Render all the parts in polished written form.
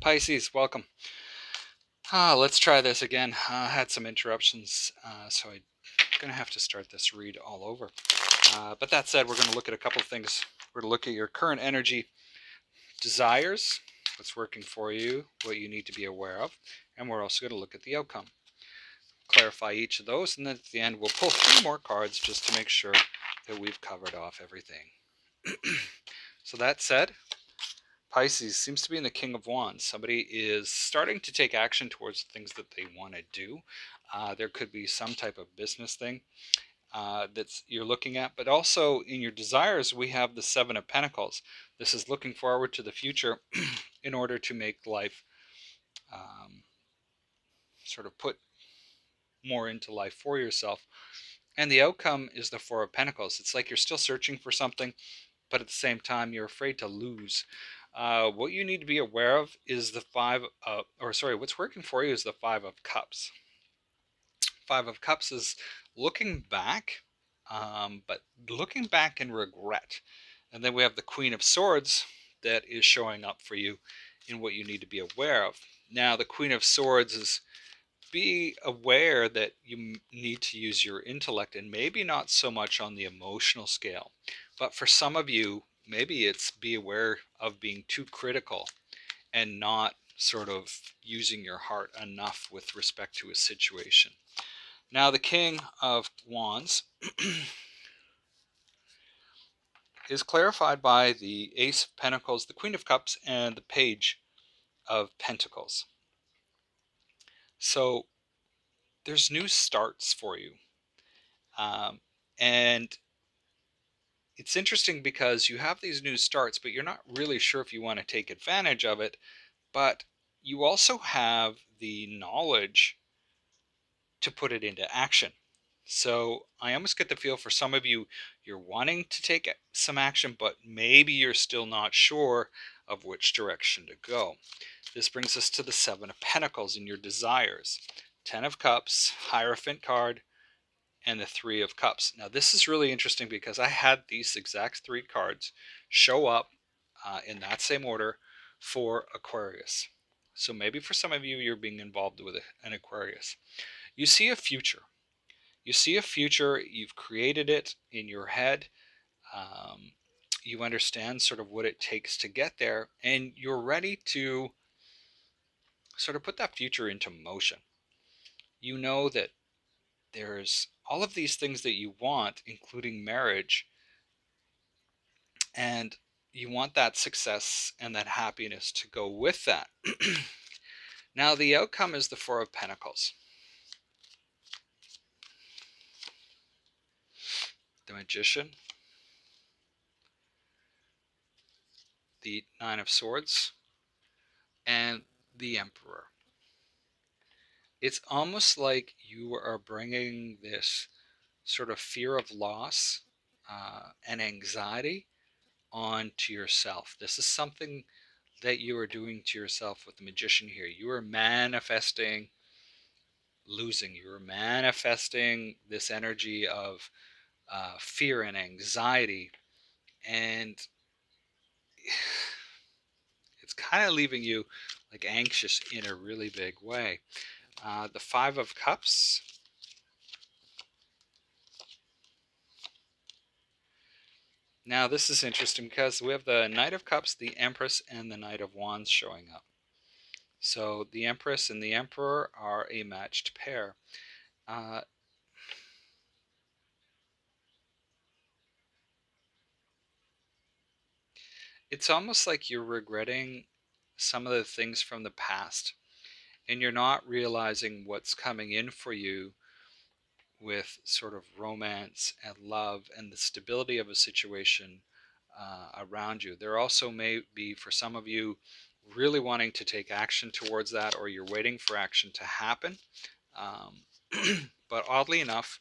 Pisces, welcome. Let's try this again. I had some interruptions, so I'm going to have to start this read all over. But that said, we're going to look at a couple of things. We're going to look at your current energy desires, what's working for you, what you need to be aware of, and we're also going to look at the outcome. Clarify each of those, and then at the end, we'll pull 3 more cards just to make sure that we've covered off everything. So that said, Pisces seems to be in the King of Wands. Somebody is starting to take action towards things that they want to do. There could be some type of business thing that you're looking at, but also in your desires, we have the Seven of Pentacles. This is looking forward to the future in order to make life sort of put more into life for yourself. And the outcome is the Four of Pentacles. It's like you're still searching for something, but at the same time, you're afraid to lose. What you need to be aware of is the what's working for you is the Five of Cups. Five of Cups is looking back, but looking back in regret. And then we have the Queen of Swords that is showing up for you in what you need to be aware of. Now, the Queen of Swords is be aware that you need to use your intellect and maybe not so much on the emotional scale. But for some of you, maybe it's be aware of being too critical and not sort of using your heart enough with respect to a situation. Now, the King of Wands is clarified by the Ace of Pentacles, the Queen of Cups, and the Page of Pentacles. So there's new starts for you. And it's interesting because you have these new starts, but you're not really sure if you want to take advantage of it. But you also have the knowledge to put it into action. So I almost get the feel for some of you, you're wanting to take some action, but maybe you're still not sure of which direction to go. This brings us to the Seven of Pentacles in your desires. 10 of Cups, Hierophant card, and the Three of Cups. Now this is really interesting because I had these exact 3 cards show up in that same order for Aquarius. So maybe for some of you, you're being involved with an Aquarius. You see a future. You see a future. You've created it in your head. You understand sort of what it takes to get there, and you're ready to sort of put that future into motion. You know that there's all of these things that you want, including marriage, and you want that success and that happiness to go with that. Now, the outcome is the Four of Pentacles, the Magician, the Nine of Swords, and the Emperor. It's almost like you are bringing this sort of fear of loss and anxiety onto yourself. This is something that you are doing to yourself with the Magician here. You are manifesting losing. You are manifesting this energy of fear and anxiety, and it's kind of leaving you like anxious in a really big way. The Five of Cups. Now this is interesting because we have the Knight of Cups, the Empress, and the Knight of Wands showing up. So the Empress and the Emperor are a matched pair. It's almost like you're regretting some of the things from the past, and you're not realizing what's coming in for you with sort of romance and love and the stability of a situation around you. There also may be, for some of you, really wanting to take action towards that, or you're waiting for action to happen. But oddly enough,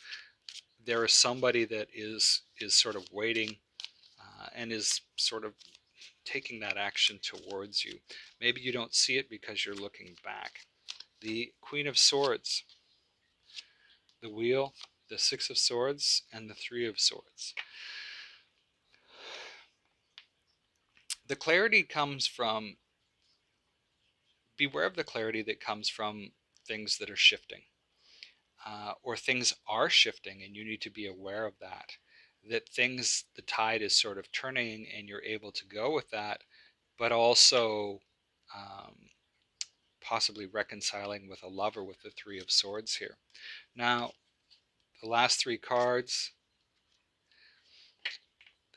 there is somebody that is sort of waiting and is sort of taking that action towards you. Maybe you don't see it because you're looking back. The Queen of Swords, the Wheel, the Six of Swords, and the Three of Swords. The clarity comes from beware of the clarity that comes from things that are shifting, or things are shifting, and you need to be aware of that. That things, the tide is sort of turning, and you're able to go with that, but also um, possibly reconciling with a lover with the Three of Swords here. Now, the last three cards: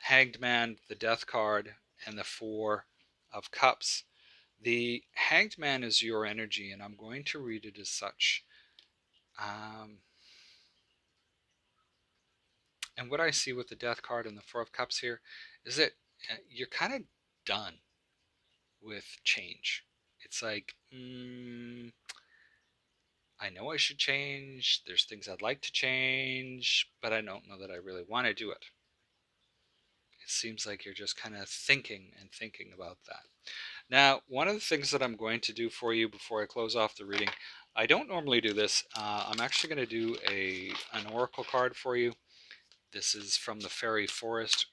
Hanged Man, the Death card, and the Four of Cups. The Hanged Man is your energy, and I'm going to read it as such. And what I see with the Death card and the Four of Cups here is that you're kind of done with change. It's like, I know I should change. There's things I'd like to change, but I don't know that I really want to do it. It seems like you're just kind of thinking and thinking about that. Now, one of the things that I'm going to do for you before I close off the reading, I don't normally do this. I'm actually going to do an oracle card for you. This is from the Fairy Forest,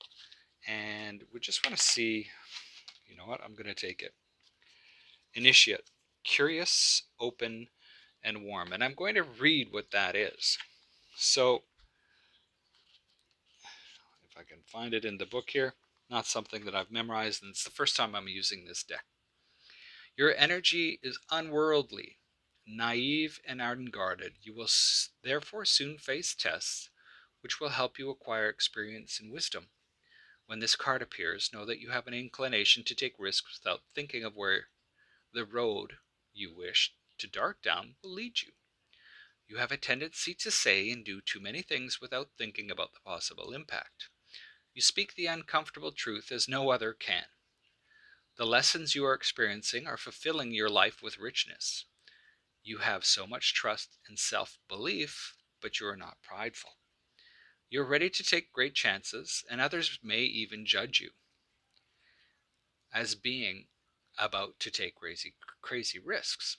and we just want to see, you know what, I'm going to take it. Initiate, curious, open, and warm. And I'm going to read what that is. So, if I can find it in the book here, not something that I've memorized, and it's the first time I'm using this deck. Your energy is unworldly, naive, and unguarded. You will therefore soon face tests which will help you acquire experience and wisdom. When this card appears, know that you have an inclination to take risks without thinking of where the road you wish to dart down will lead you. You have a tendency to say and do too many things without thinking about the possible impact. You speak the uncomfortable truth as no other can. The lessons you are experiencing are fulfilling your life with richness. You have so much trust and self-belief, but you are not prideful. You're ready to take great chances, and others may even judge you as being about to take crazy risks.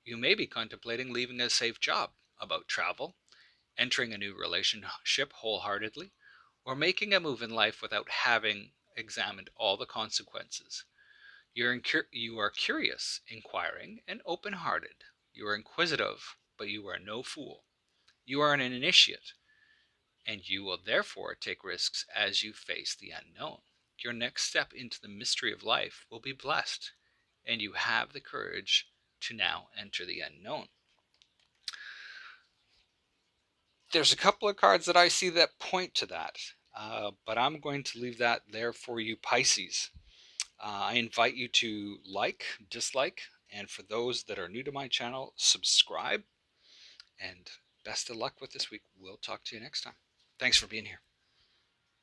You may be contemplating leaving a safe job, about travel, entering a new relationship wholeheartedly, or making a move in life without having examined all the consequences. You are curious, inquiring, and open-hearted. You are inquisitive, but you are no fool. You are an initiate, and you will therefore take risks as you face the unknown. Your next step into the mystery of life will be blessed, and you have the courage to now enter the unknown. There's a couple of cards that I see that point to that, but I'm going to leave that there for you, Pisces. I invite you to like, dislike, and for those that are new to my channel, subscribe. And best of luck with this week. We'll talk to you next time. Thanks for being here.